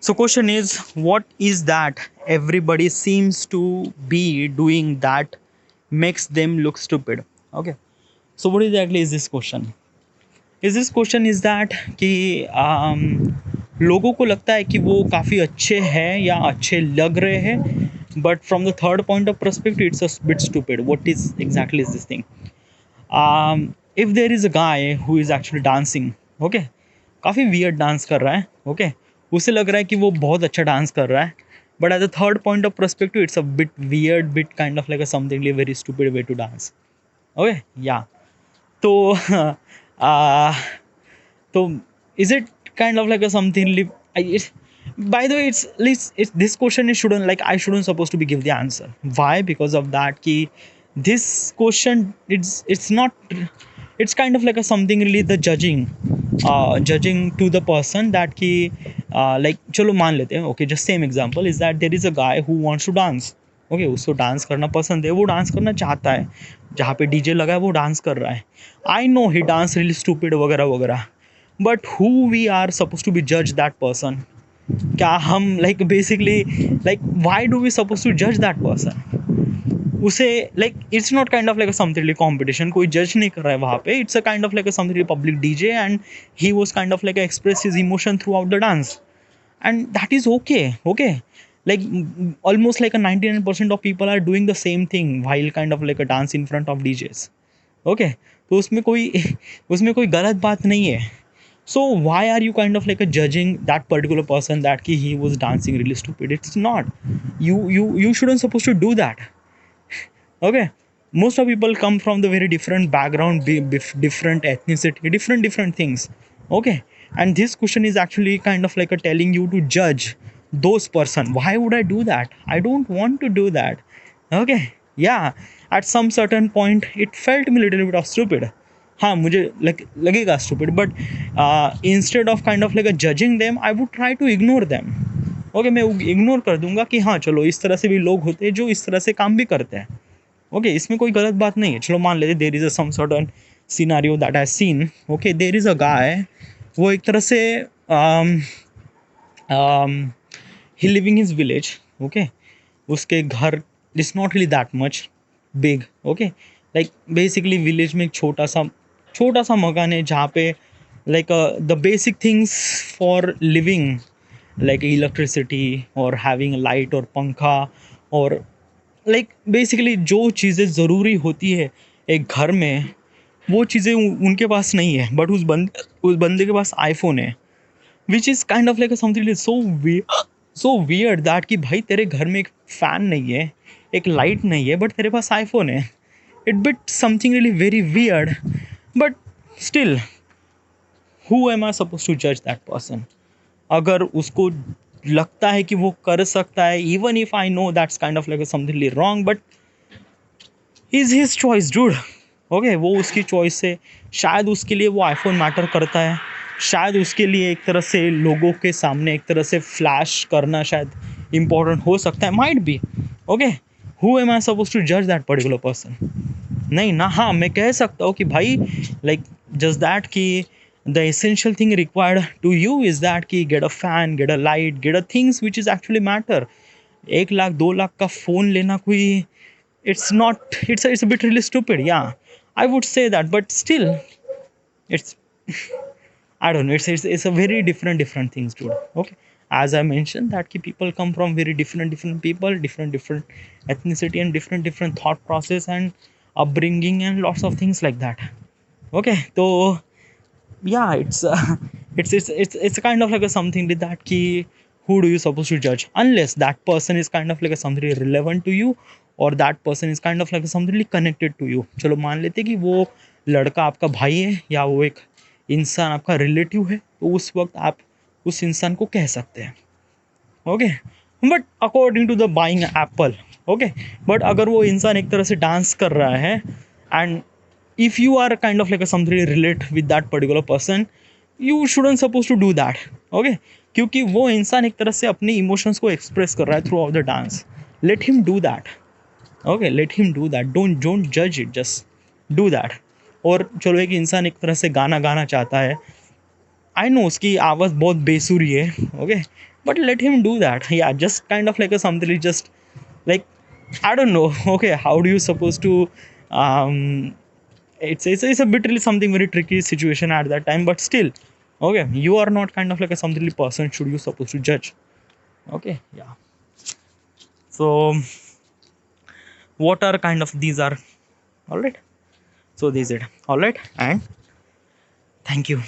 So question is, what is that everybody seems to be doing that makes them look stupid? Okay. So what exactly is this question? Is this question is that कि लोगों को लगता है कि वो काफ़ी अच्छे हैं या अच्छे लग रहे हैं, but from the third point of perspective it's a bit stupid. What is exactly is this thing? If there is a guy who is actually dancing, okay, काफ़ी वियर्ड डांस कर रहा है, ओके, उसे लग रहा है कि वो बहुत अच्छा डांस कर रहा है, but at the third point of perspective it's a bit weird, bit kind of like a something very stupid way to dance. Okay, या तो uh, so is it kind of like a something by the way, it's this question is shouldn't like I shouldn't supposed to be give the answer. Why? Because of that ki this question, it's not, it's kind of like a something really the judging to the person that ki like चलो मान लेते हैं, okay, just same example is that there is a guy who wants to dance. Okay, उसको dance करना पसंद है, वो dance करना चाहता है, जहाँ पे डीजे लगा है वो डांस कर रहा है. I know he dance really stupid वगैरह वगैरह, but who we are suppose to be जज दैट पर्सन? क्या हम like basically like why do we suppose to जज दैट पर्सन? उसे like it's not kind of like something competition, कोई जज नहीं कर रहा है वहाँ पे, it's a kind of like something public DJ and he was kind of like express his emotion through out the dance, and that is okay. Like almost like a 99% of people are doing the same thing while kind of like a dance in front of DJs. Okay, तो उसमें कोई गलत बात नहीं है. So why are you kind of like a judging that particular person that ki he was dancing really stupid? It's not. You shouldn't supposed to do that. Okay, most of people come from the very different background, different ethnicity, different things. Okay, and this question is actually kind of like a telling you to judge those person. Why would I do that? I don't want to do that. Okay, yeah, at some certain point it felt me little bit of stupid. हाँ, मुझे लगेगा stupid, but instead of kind of like a judging them, I would try to ignore them. Okay, मैं ignore कर दूंगा कि हाँ चलो, इस तरह से भी लोग होते हैं जो इस तरह से काम भी करते हैं. ओके, इसमें कोई गलत बात नहीं है. चलो मान लेते there is a some certain scenario that I seen. Okay, there is a guy, वो एक तरह से ही लिविंग हिज विलेज. ओके, उसके घर is not really that much big. Okay, like basically village में एक छोटा सा मकान है जहाँ पे like the basic things for living like electricity और हैविंग लाइट और पंखा और लाइक बेसिकली जो चीज़ें ज़रूरी होती है एक घर में, वो चीज़ें उनके पास नहीं है, बट उस बंदे के पास आईफोन है, which is kind of like something so weird that कि भाई तेरे घर में एक फ़ैन नहीं है, एक लाइट नहीं है, बट तेरे पास आईफोन है. It bit something really very weird, but still who am I suppose to जज दैट पर्सन? अगर उसको लगता है कि वो कर सकता है, even if I know that's kind of like something wrong, but is his choice dude. Okay, वो उसकी चॉइस है. शायद उसके लिए वो आईफोन मैटर करता है, शायद उसके लिए एक तरह से लोगों के सामने एक तरह से फ्लैश करना शायद इम्पोर्टेंट हो सकता है, might be. Okay, who am I suppose to जज दैट पर्टिकुलर पर्सन? नहीं ना. हाँ, मैं कह सकता हूँ कि भाई लाइक जस्ट दैट कि the essential thing required to you is that कि get a fan, get a light, get a things which is actually matter. 1 lakh 2 lakh का फ़ोन लेना कोई, it's not, it's a bit really stupid. Yeah, I would say that, but still it's I don't know, it's a very different things, dude. Okay, as I mentioned that ki people come from very different people, different ethnicity and different thought process and upbringing and lots of things like that. Okay, so yeah, it's a kind of like a something with that key. Who do you supposed to judge unless that person is kind of like a something relevant to you or that person is kind of like something really connected to you. चलो मान लेते कि वो लड़का आपका भाई है या वो एक इंसान आपका रिलेटिव है, तो उस वक्त आप उस इंसान को कह सकते हैं. Okay, but according to the buying Apple. Okay, but अगर वो इंसान एक तरह से डांस कर रहा है and if you are kind of like a something relate with that particular person, you shouldn't supposed to do that. Okay, क्योंकि वो इंसान एक तरह से अपने इमोशंस को एक्सप्रेस कर रहा है through out the dance. Let him do that. Okay, let him do that. Don't जज इट, जस्ट डू दैट. और चलो एक इंसान एक तरह से गाना गाना चाहता है, आई नो उसकी आवाज़ बहुत बेसुरी है. Okay, but let him do that. Yeah, just kind of like a something, just like, I don't know. Okay, how do you supposed to um it's a bit really something very tricky situation at that time, but still, okay, you are not kind of like a something person should you supposed to judge. Okay, yeah. So what are kind of these are, all right. So this is it, all right, and thank you.